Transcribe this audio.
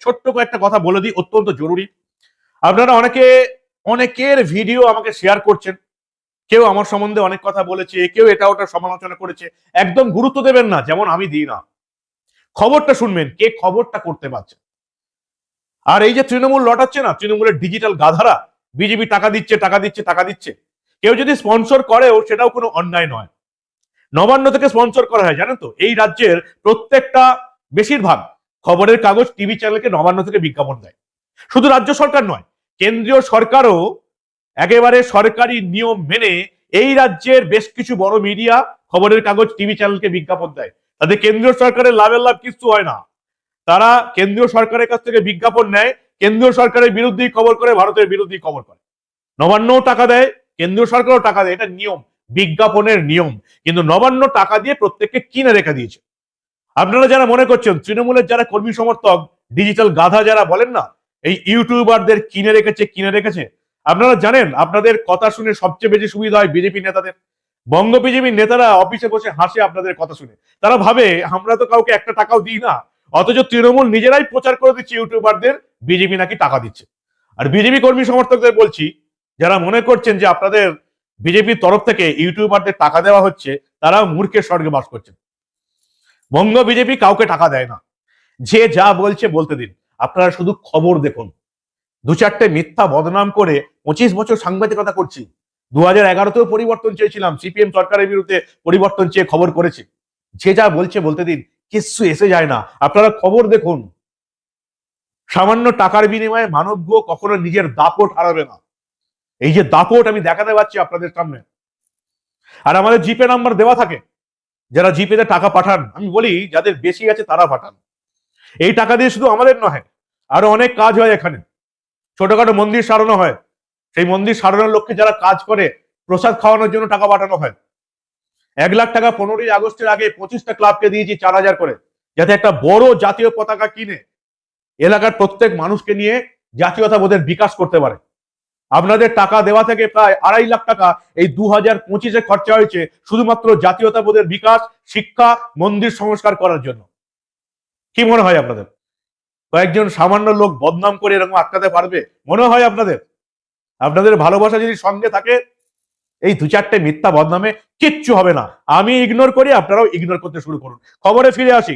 ছোট্ট কয়েকটা কথা বলে দিই, অত্যন্ত জরুরি। আপনারা অনেকের ভিডিও আমাকে শেয়ার করছেন, কেউ আমার সম্বন্ধে অনেক কথা বলেছে, কেউ এটা ওটা সমালোচনা করেছে। একদম গুরুত্ব দেবেন না, যেমন আমি দিই না। খবরটা শুনবেন, কে খবরটা করতে পারছে। আর এই যে তৃণমূল লটাচ্ছে না, তৃণমূলের ডিজিটাল গাধারা, বিজেপি টাকা দিচ্ছে টাকা দিচ্ছে টাকা দিচ্ছে, কেউ যদি স্পন্সর করেও সেটাও কোনো অন্যায় নয়। নবান্ন থেকে স্পন্সর করা হয়, জানেন তো? এই রাজ্যের প্রত্যেকটা, বেশিরভাগ খবরের কাগজ, টিভি চ্যানেলকে নবান্ন থেকে বিজ্ঞাপন দেয়। শুধু রাজ্য সরকার নয়, কেন্দ্রীয় সরকারও একেবারে সরকারি নিয়ম মেনে এই রাজ্যের বেশ কিছু বড় মিডিয়া, খবরের কাগজ, টিভি চ্যানেলকে বিজ্ঞাপন দেয়। তাতে কেন্দ্রীয় সরকারের লাভের লাভ কিছু হয় না। তারা কেন্দ্রীয় সরকারের কাছ থেকে বিজ্ঞাপন নেয়, কেন্দ্রীয় সরকারের বিরুদ্ধেই খবর করে, ভারতের বিরুদ্ধেই খবর করে। নবান্নও টাকা দেয়, কেন্দ্রীয় সরকারও টাকা দেয়, এটা নিয়ম, বিজ্ঞাপনের নিয়ম। কিন্তু নবান্ন টাকা দিয়ে প্রত্যেককে কিনে রেখে দিয়েছে। আপনারা যারা মনে করছেন তৃণমূলের যারা কর্মী সমর্থক, ডিজিটাল গাধা যারা বলেন না, এই ইউটিউবারদের কিনে রেখেছে কিনে রেখেছে, আপনারা জানেন আপনাদের কথা শুনে সবচেয়ে বেশি সুবিধা হয় বিজেপি নেতাদের। বঙ্গ বিজেপির নেতারা অফিসে বসে হাসে আপনাদের কথা শুনে। তারা ভাবে আমরা তো কাউকে একটা টাকাও দিই না, অথচ তৃণমূল নিজেরাই প্রচার করে দিচ্ছে ইউটিউবারদের বিজেপি নাকি টাকা দিচ্ছে। আর বিজেপি কর্মী সমর্থকদের বলছি, যারা মনে করছেন যে আপনাদের বিজেপির তরফ থেকে ইউটিউবারদের টাকা দেওয়া হচ্ছে, তারা মূর্খের স্বর্গে বাস করছেন। বঙ্গ বিজেপি কাউকে টাকা দেয় না, যে যা বলছে বলতে দিন। আপনারা শুধু খবর দেখুন। দু চারটে মিথ্যা বদনাম করে 25 বছর সাংবাদিকতা করছি। 2011-তেও পরিবর্তন চেয়েছিলাম, সিপিএম সরকারের বিরুদ্ধে পরিবর্তন চেয়ে খবর করেছি। যে যা বলছে বলতে দিন, কিছু এসে যায় না। আপনারা খবর দেখুন। সামান্য টাকার বিনিময়ে মানবগো কখনো নিজের দাপট হারাবে না। এই যে দাপট আমি দেখাতে পারছি আপনাদের সামনে। আর আমাদের জিপে নাম্বার দেওয়া থাকে, যারা জিপেতে টাকা পাঠান, আমি বলি যাদের বেশি আছে তারা পাঠান। এই টাকা দিয়ে শুধু আমাদের নয়, আরো অনেক কাজ হয় এখানে। ছোটখাটো মন্দির সারানো হয়, সেই মন্দির সারানোর লক্ষ্যে যারা কাজ করে, প্রসাদ খাওয়ানোর জন্য টাকা পাঠানো হয়। 1 লাখ টাকা 15ই আগস্টের আগে 25টা ক্লাবকে দিয়েছি 4,000 করে, যাতে একটা বড় জাতীয় পতাকা কিনে এলাকার প্রত্যেক মানুষকে নিয়ে জাতীয়তাবোধের বিকাশ করতে পারে। আপনাদের টাকা দেওয়া থেকে প্রায় 2.5 লাখ টাকা এই 2025-এ খরচা হয়েছে শুধুমাত্র জাতীয়তাবোধের বিকাশ, শিক্ষা, মন্দির সংস্কার করার জন্য। কি মনে হয় আপনাদের? কয়েকজন সামান্য লোক বদনাম করে এরকম আটকাতে পারবে মনে হয় আপনাদের? আপনাদের ভালোবাসা যদি সঙ্গে থাকে, এই দু চারটে মিথ্যা বদনামে কিচ্ছু হবে না। আমি ইগনোর করি, আপনারাও ইগনোর করতে শুরু করুন। খবরে ফিরে আসি।